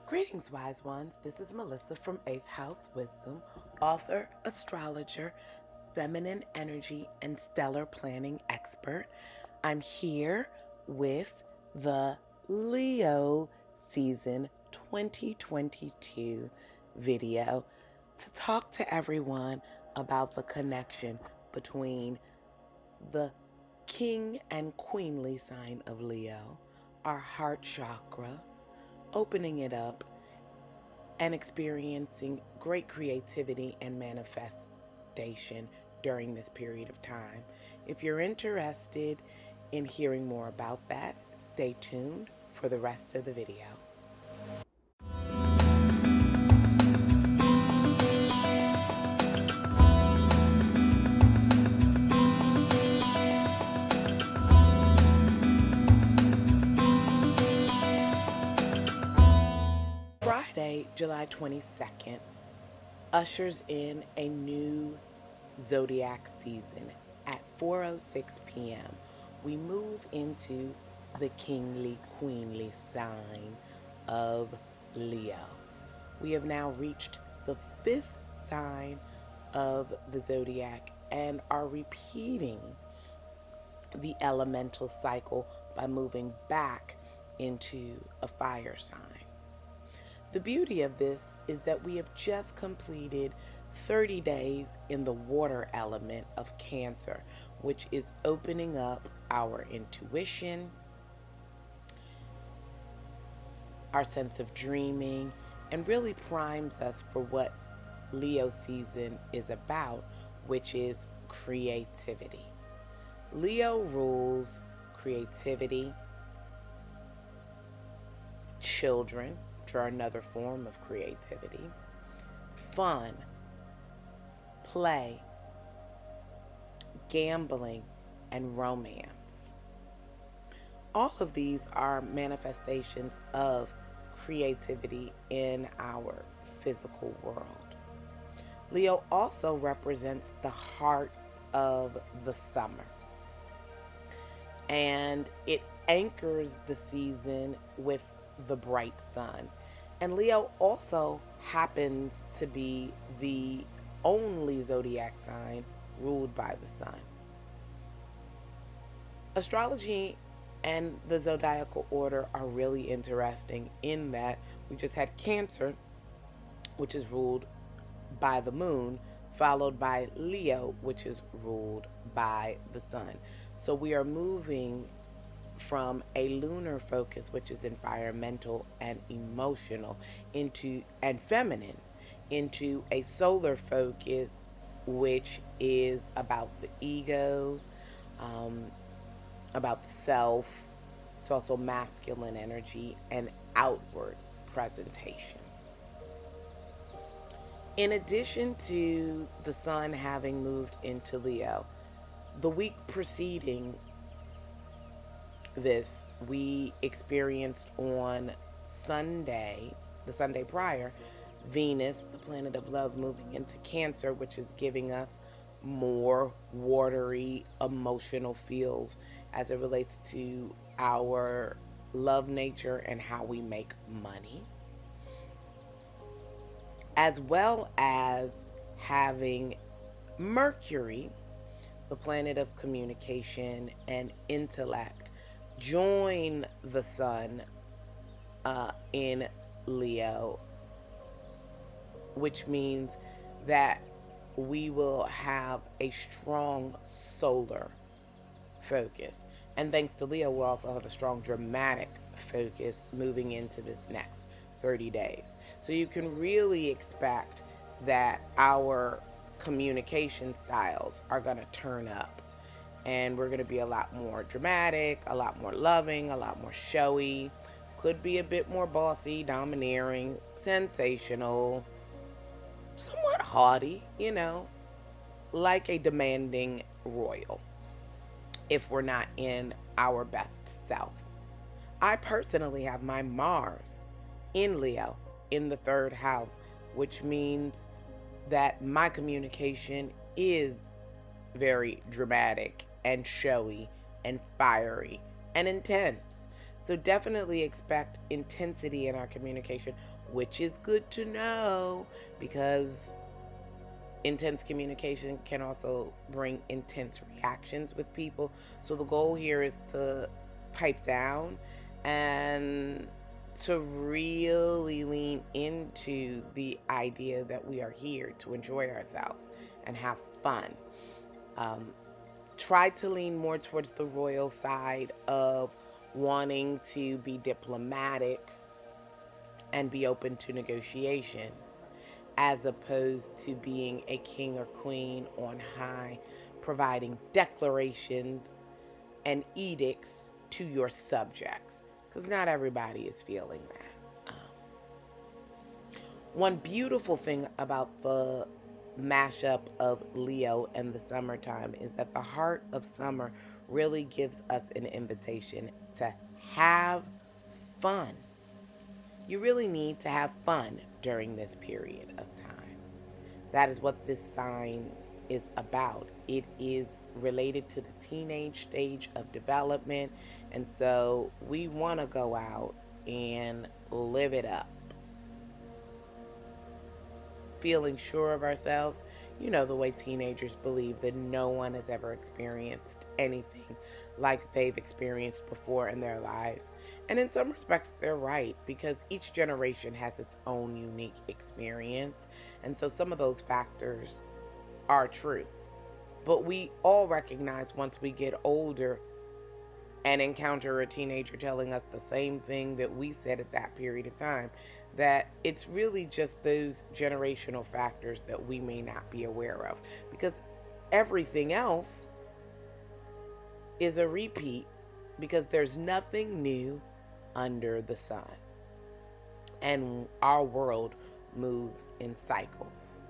Greetings, wise ones. This is Melissa from 8th House Wisdom, author, astrologer, feminine energy, and stellar planning expert. I'm here with the Leo season 2022 video to talk to everyone about the connection between the king and queenly sign of Leo, our heart chakra, opening it up and experiencing great creativity and manifestation during this period of time. If you're interested in hearing more about that, stay tuned for the rest of the video. Friday, July 22nd, ushers in a new Zodiac season. At 4:06 p.m., we move into the kingly, queenly sign of Leo. We have now reached the fifth sign of the Zodiac and are repeating the elemental cycle by moving back into a fire sign. The beauty of this is that we have just completed 30 days in the water element of Cancer, which is opening up our intuition, our sense of dreaming, and really primes us for what Leo season is about, which is creativity. Leo rules creativity, children, which are another form of creativity, fun, play, gambling, and romance. All of these are manifestations of creativity in our physical world. Leo also represents the heart of the summer, and it anchors the season with the bright sun. And Leo also happens to be the only zodiac sign ruled by the sun. Astrology and the zodiacal order are really interesting in that we just had Cancer, which is ruled by the moon, followed by Leo, which is ruled by the sun. So we are moving from a lunar focus, which is environmental and emotional, and feminine, into a solar focus, which is about the ego, about the self. It's also masculine energy and outward presentation. In addition to the sun having moved into Leo, the week preceding this, we experienced on Sunday, the Sunday prior, Venus, the planet of love, moving into Cancer, which is giving us more watery emotional feels as it relates to our love nature and how we make money, as well as having Mercury, the planet of communication and intellect, join the sun in Leo, which means that we will have a strong solar focus. And thanks to Leo, we'll also have a strong dramatic focus moving into this next 30 days. So you can really expect that our communication styles are going to turn up. And we're going to be a lot more dramatic, a lot more loving, a lot more showy. Could be a bit more bossy, domineering, sensational, somewhat haughty, like a demanding royal, if we're not in our best self. I personally have my Mars in Leo in the 3rd house, which means that my communication is very dramatic and showy and fiery and intense. So definitely expect intensity in our communication, which is good to know because intense communication can also bring intense reactions with people. So the goal here is to pipe down and to really lean into the idea that we are here to enjoy ourselves and have fun. Um, Try to lean more towards the royal side of wanting to be diplomatic and be open to negotiation, as opposed to being a king or queen on high, providing declarations and edicts to your subjects, because not everybody is feeling that. One beautiful thing about the mashup of Leo and the summertime is that the heart of summer really gives us an invitation to have fun. You really need to have fun during this period of time. That is what this sign is about. It is related to the teenage stage of development. And so we want to go out and live it up. Feeling sure of ourselves. You know, the way teenagers believe that no one has ever experienced anything like they've experienced before in their lives. And in some respects, they're right because each generation has its own unique experience. And so some of those factors are true. But we all recognize once we get older and encounter a teenager telling us the same thing that we said at that period of time, that it's really just those generational factors that we may not be aware of. Because everything else is a repeat because there's nothing new under the sun. And our world moves in cycles.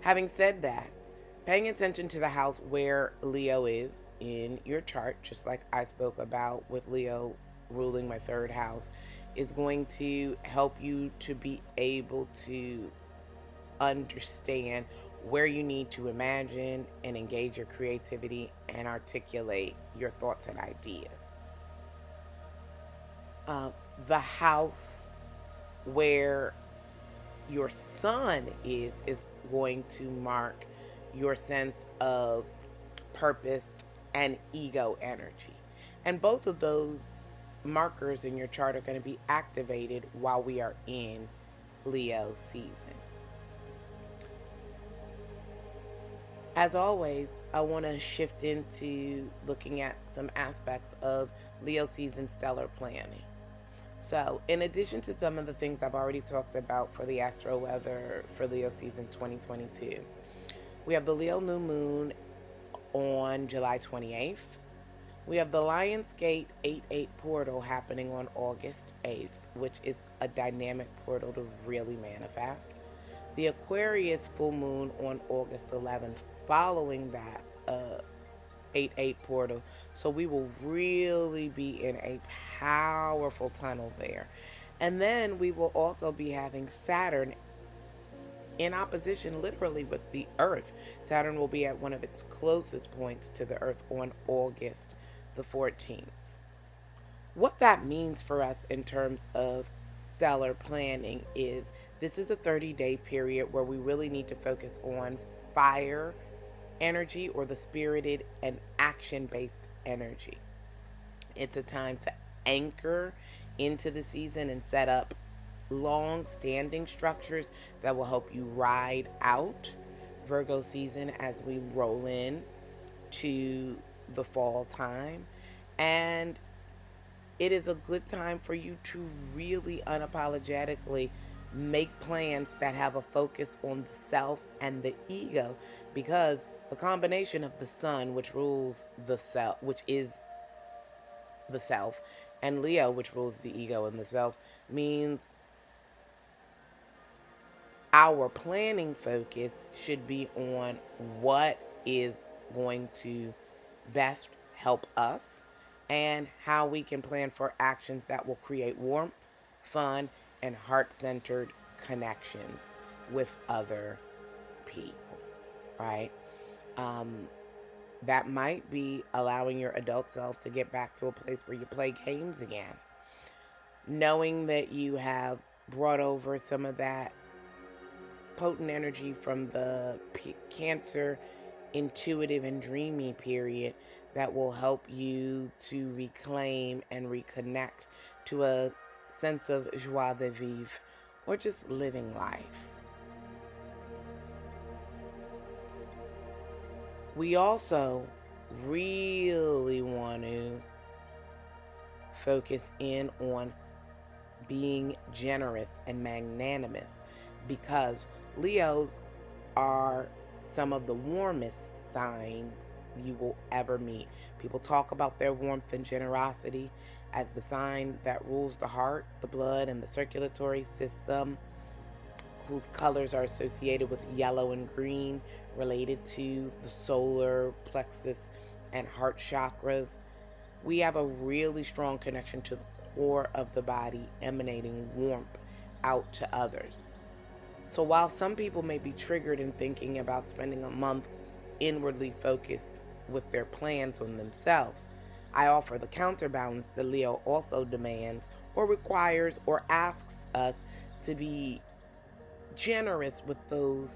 Having said that, paying attention to the house where Leo is in your chart, just like I spoke about with Leo ruling my third house, is going to help you to be able to understand where you need to imagine and engage your creativity and articulate your thoughts and ideas. The house where your sun is going to mark your sense of purpose and ego energy. And both of those markers in your chart are going to be activated while we are in Leo season. As always, I want to shift into looking at some aspects of Leo season stellar planning. So, in addition to some of the things I've already talked about for the astro weather for Leo season 2022, we have the Leo new moon on July 28th. We have the Lionsgate 8-8 portal happening on August 8th, which is a dynamic portal to really manifest. The Aquarius full moon on August 11th, following that 8-8 portal. So we will really be in a powerful tunnel there. And then we will also be having Saturn in opposition literally with the Earth. Saturn will be at one of its closest points to the Earth on August the 14th. What that means for us in terms of stellar planning is this is a 30-day period where we really need to focus on fire energy or the spirited and action-based energy. It's a time to anchor into the season and set up long-standing structures that will help you ride out Virgo season as we roll in to the fall time. And it is a good time for you to really unapologetically make plans that have a focus on the self and the ego, because the combination of the sun, which rules the self, which is the self, and Leo, which rules the ego and the self, means our planning focus should be on what is going to best help us and how we can plan for actions that will create warmth, fun, and heart-centered connections with other people, right? That might be allowing your adult self to get back to a place where you play games again. Knowing that you have brought over some of that potent energy from the Cancer intuitive and dreamy period that will help you to reclaim and reconnect to a sense of joie de vivre or just living life. We also really want to focus in on being generous and magnanimous because Leos are some of the warmest signs you will ever meet. People talk about their warmth and generosity as the sign that rules the heart, the blood, and the circulatory system, whose colors are associated with yellow and green, related to the solar plexus and heart chakras. We have a really strong connection to the core of the body, emanating warmth out to others. So while some people may be triggered in thinking about spending a month inwardly focused with their plans on themselves, I offer the counterbalance that Leo also demands or requires or asks us to be generous with those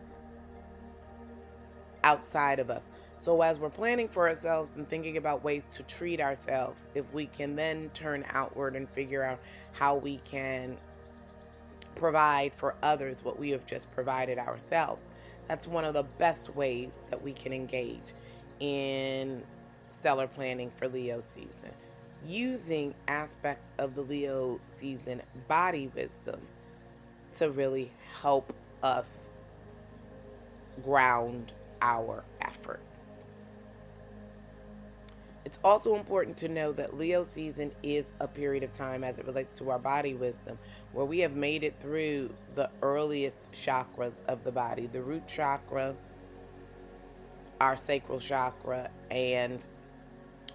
outside of us. So as we're planning for ourselves and thinking about ways to treat ourselves, if we can then turn outward and figure out how we can provide for others what we have just provided ourselves, that's one of the best ways that we can engage in stellar planning for Leo season. Using aspects of the Leo season body wisdom to really help us ground our efforts. It's also important to know that Leo season is a period of time as it relates to our body wisdom where we have made it through the earliest chakras of the body, the root chakra, our sacral chakra, and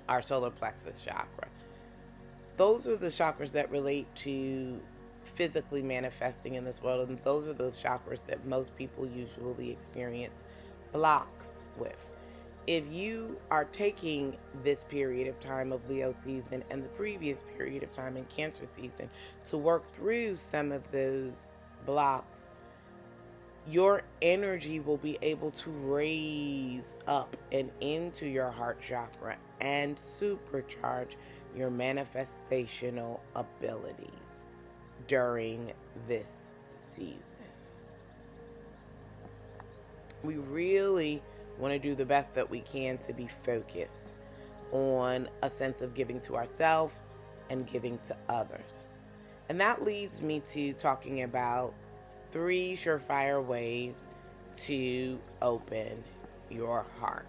our solar plexus chakra. Those are the chakras that relate to physically manifesting in this world, and those are those chakras that most people usually experience blocks with. If you are taking this period of time of Leo season and the previous period of time in Cancer season to work through some of those blocks, your energy will be able to raise up and into your heart chakra and supercharge your manifestational abilities during this season. We really want to do the best that we can to be focused on a sense of giving to ourselves and giving to others. And that leads me to talking about 3 surefire ways to open your heart.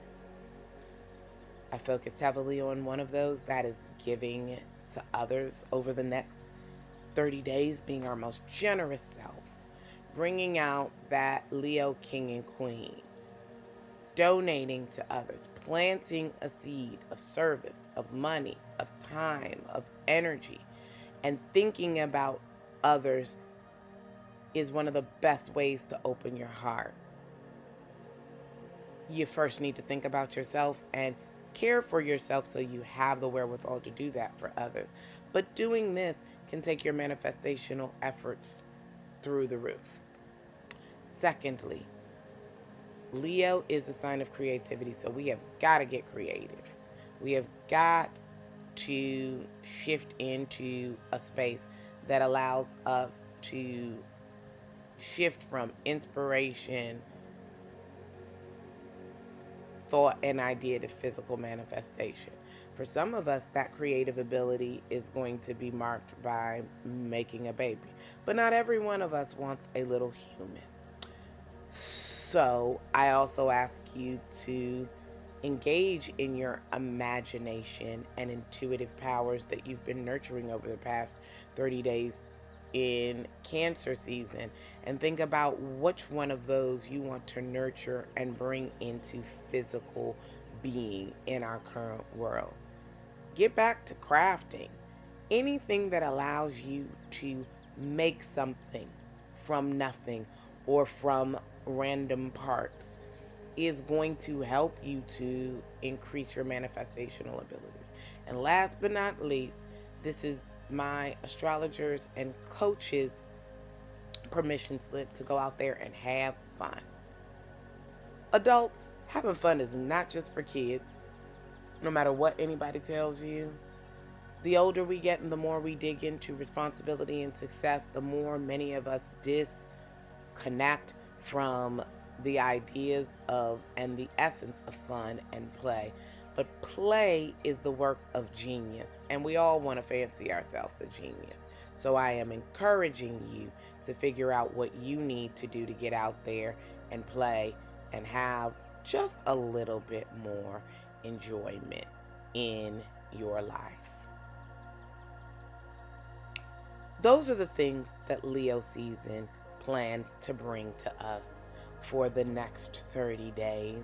I focus heavily on one of those, that is giving to others over the next 30 days, being our most generous self, bringing out that Leo king and queen, donating to others, planting a seed of service, of money, of time, of energy, and thinking about others is one of the best ways to open your heart. You first need to think about yourself and care for yourself so you have the wherewithal to do that for others. But doing this can take your manifestational efforts through the roof. Secondly, Leo is a sign of creativity, so we have got to get creative. We have got to shift into a space that allows us to shift from inspiration, thought, and idea to physical manifestation. For some of us, that creative ability is going to be marked by making a baby. But not every one of us wants a little human. So I also ask you to engage in your imagination and intuitive powers that you've been nurturing over the past 30 days in Cancer season, and think about which one of those you want to nurture and bring into physical being in our current world. Get back to crafting. Anything that allows you to make something from nothing or from random parts is going to help you to increase your manifestational abilities. And last but not least, this is my astrologers and coaches permission slip to go out there and have fun. Adults, having fun is not just for kids, no matter what anybody tells you. The older we get and the more we dig into responsibility and success, the more many of us disconnect from the ideas of and the essence of fun and play. But play is the work of genius, and we all want to fancy ourselves a genius. So I am encouraging you to figure out what you need to do to get out there and play and have just a little bit more enjoyment in your life. Those are the things that Leo season plans to bring to us for the next 30 days.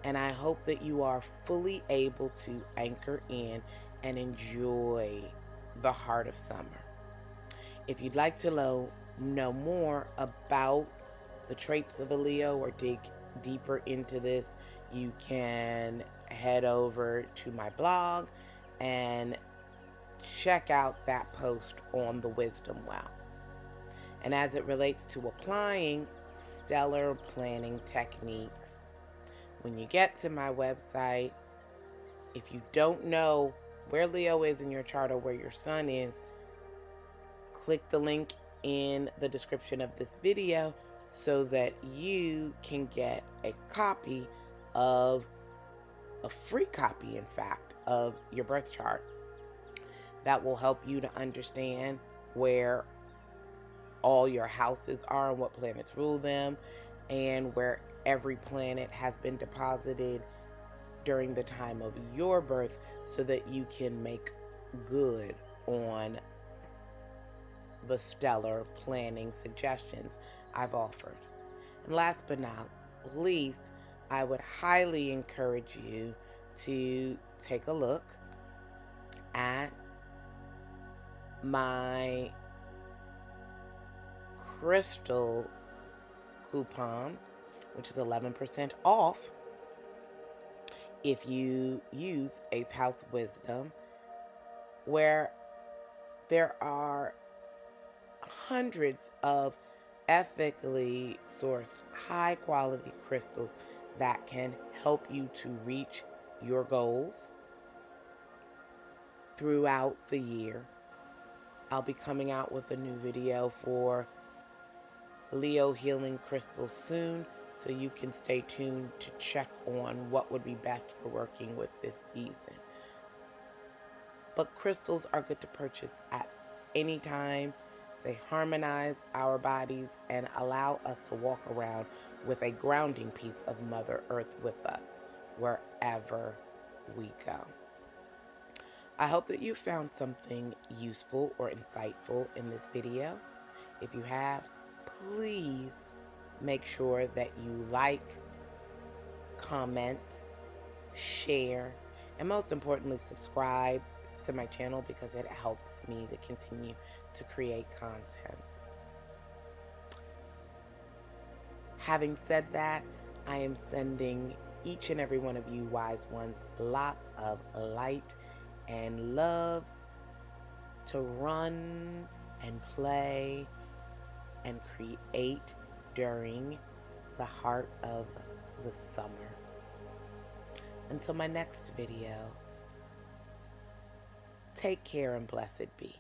And I hope that you are fully able to anchor in and enjoy the heart of summer. If you'd like to know more about the traits of a Leo or dig deeper into this, you can head over to my blog and check out that post on the Wisdom Well. And as it relates to applying stellar planning techniques, when you get to my website, if you don't know where Leo is in your chart or where your sun is, click the link in the description of this video so that you can get a copy of, a free copy, in fact, of your birth chart. That will help you to understand where all your houses are and what planets rule them, and where every planet has been deposited during the time of your birth, so that you can make good on the stellar planning suggestions I've offered. And last but not least, I would highly encourage you to take a look at my crystal coupon, which is 11% off if you use 8th House Wisdom, where there are hundreds of ethically sourced, high quality crystals that can help you to reach your goals throughout the year. I'll be coming out with a new video for Leo healing crystals soon, so you can stay tuned to check on what would be best for working with this season. But crystals are good to purchase at any time. They harmonize our bodies and allow us to walk around with a grounding piece of Mother Earth with us wherever we go. I hope that you found something useful or insightful in this video. If you have, please make sure that you like, comment, share, and most importantly, subscribe to my channel, because it helps me to continue to create content. Having said that, I am sending each and every one of you wise ones lots of light and love to run and play and create during the heart of the summer. Until my next video, take care and blessed be.